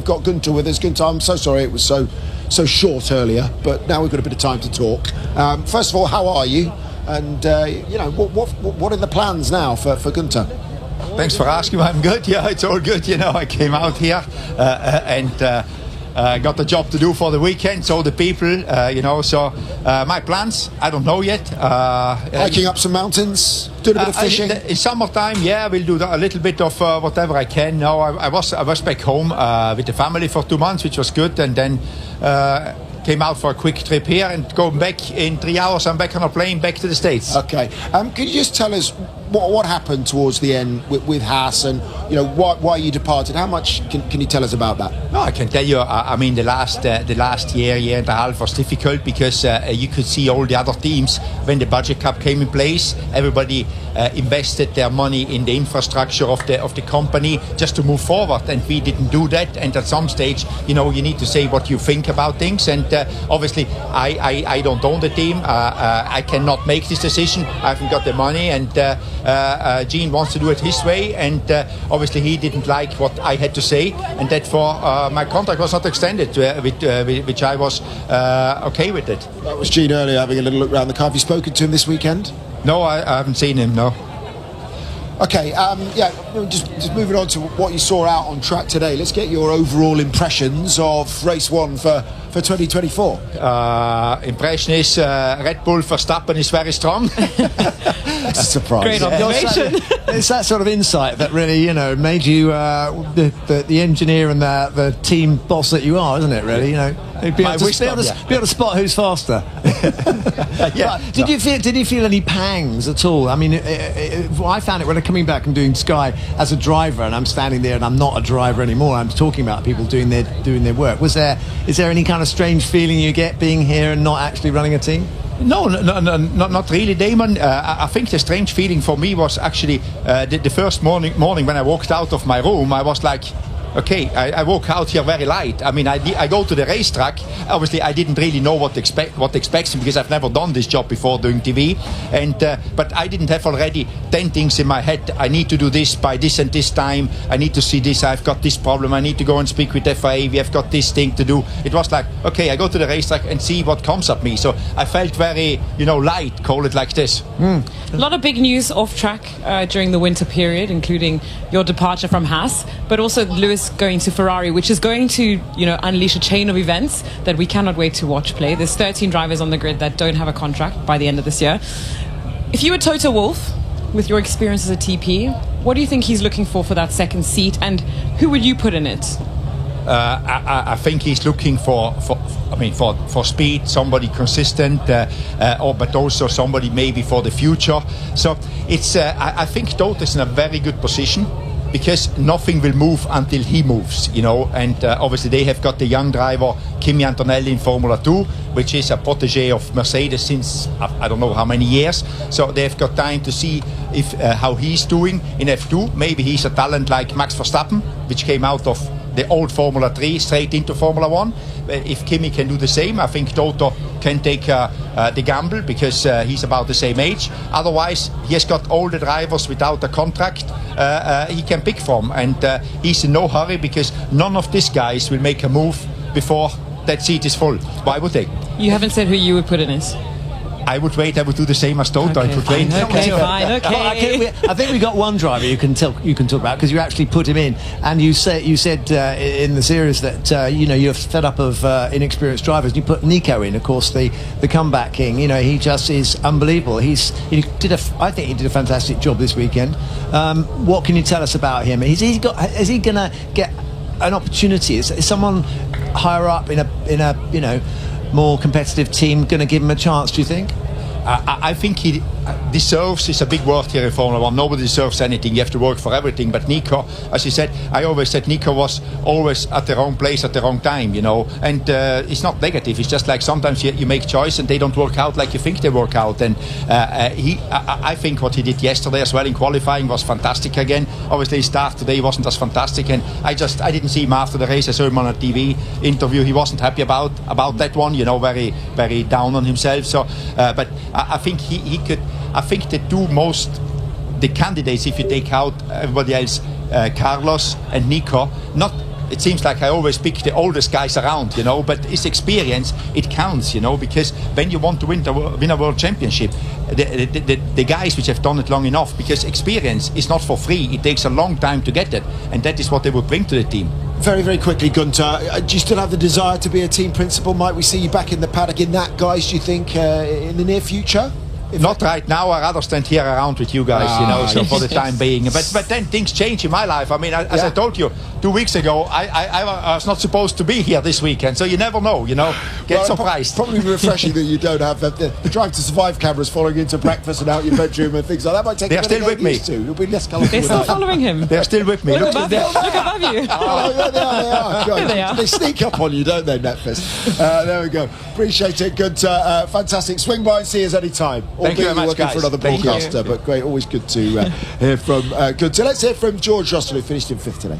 got Günther with us. Günther, I'm so sorry it was so short earlier, but now we've got a bit of time to talk. First of all, how are you? And what are the plans now for Günther? Thanks for asking. I'm good. Yeah, it's all good. I came out here and got the job to do for the weekend. So the people, So my plans, I don't know yet. Hiking up some mountains, doing a bit of fishing. In summertime, we'll do a little bit of whatever I can. No, I was back home with the family for 2 months, which was good, and then came out for a quick trip here and going back in 3 hours. I'm back on a plane back to the States. Okay. Can you just tell us what happened towards the end with Haas, and why you departed? How much can you tell us about that? No, I can tell you. I mean, the last year and a half was difficult because you could see all the other teams when the budget cap came in place. Everybody invested their money in the infrastructure of the company just to move forward, and we didn't do that. And at some stage, you need to say what you think about things. And obviously, I don't own the team. I cannot make this decision. I haven't got the money, and Gene wants to do it his way, and obviously he didn't like what I had to say, and therefore my contract was not extended, which I was okay with it. That was Gene earlier having a little look around the car. Have you spoken to him this weekend? No, I haven't seen him, no. Okay, just moving on to what you saw out on track today. Let's get your overall impressions of race one for 2024. Impression is Red Bull Verstappen is very strong. That's a surprise. Great observation. It's that sort of insight that really, made you the engineer and the team boss that you are, isn't it? Really, be able to spot who's faster. Did you feel any pangs at all? I mean, I found it when I'm coming back and doing Sky as a driver, and I'm standing there and I'm not a driver anymore. I'm talking about people doing their work. Is there any kind of strange feeling you get being here and not actually running a team? No, not really, Damon. I think the strange feeling for me was actually the first morning when I walked out of my room. I was like, okay, I walk out here very light. I mean, I go to the racetrack. Obviously, I didn't really know what expects me because I've never done this job before doing TV. And but I didn't have already 10 things in my head. I need to do this by this and this time. I need to see this. I've got this problem. I need to go and speak with FIA. We have got this thing to do. It was like, okay, I go to the racetrack and see what comes at me. So I felt very, light, call it like this. A lot of big news off track during the winter period, including your departure from Haas, but also Lewis going to Ferrari, which is going to unleash a chain of events that we cannot wait to watch play. There's 13 drivers on the grid that don't have a contract by the end of this year. If you were Toto Wolff, with your experience as a TP, what do you think he's looking for that second seat, and who would you put in it? I think he's looking for speed, somebody consistent, but also somebody maybe for the future. So it's I think Toto's in a very good position, because nothing will move until he moves, and obviously they have got the young driver Kimi Antonelli in Formula 2, which is a protege of Mercedes since I don't know how many years, so they've got time to see if how he's doing in F2. Maybe he's a talent like Max Verstappen, which came out of the old Formula 3 straight into Formula 1. If Kimi can do the same, I think Toto can take the gamble, because he's about the same age. Otherwise, he has got all the drivers without a contract he can pick from, and he's in no hurry, because none of these guys will make a move before that seat is full. Why would they? You haven't said who you would put in it. I would wait. I would do the same as Toto. Okay, I would wait. Okay, fine. Okay. I think we got one driver you can talk about, because you actually put him in, and you said in the series that you're fed up of inexperienced drivers. You put Nico in, of course, the comeback king. He just is unbelievable. I think he did a fantastic job this weekend. What can you tell us about him? Is he going to get an opportunity? Is someone higher up in a more competitive team going to give him a chance, do you think? I think he deserves, is a big word here in Formula 1. Nobody deserves anything. You have to work for everything. But Nico, as you said, I always said Nico was always at the wrong place at the wrong time, And it's not negative. It's just like sometimes you make choice and they don't work out like you think they work out. And I think what he did yesterday as well in qualifying was fantastic again. Obviously his start today wasn't as fantastic, and I didn't see him after the race. I saw him on a TV interview. He wasn't happy about that one, very, very down on himself. So, but I think he could. I think the candidates, if you take out everybody else, Carlos and Nico, not it seems like I always pick the oldest guys around, you know, but it's experience, it counts, you know, because when you want to win a world championship, the guys which have done it long enough, because experience is not for free, it takes a long time to get it, and that is what they would bring to the team. Very, very quickly, Günther, do you still have the desire to be a team principal? Might we see you back in the paddock in that, guys, do you think, in the near future? Not right now. I'd rather stand here around with you guys, you know, so for the time being. But then things change in my life. I mean, as I told you 2 weeks ago, I was not supposed to be here this weekend, so you never know, you know. Get surprised. Probably refreshing that you don't have the Drive to Survive cameras following into breakfast and out your bedroom and things like that. Might take They're still with me. It'll be less colourful. They're still following him. They're still with me. Look above you. Oh, there they are. God, There they are. They sneak up on you, don't they, Netfest? There we go. Appreciate it, Günther. Fantastic. Swing by and see us any time. Thank you very much, working guys. for another Thank you. broadcaster, but great. Always good to hear from Günther. Let's hear from George Russell, who finished in 5th today.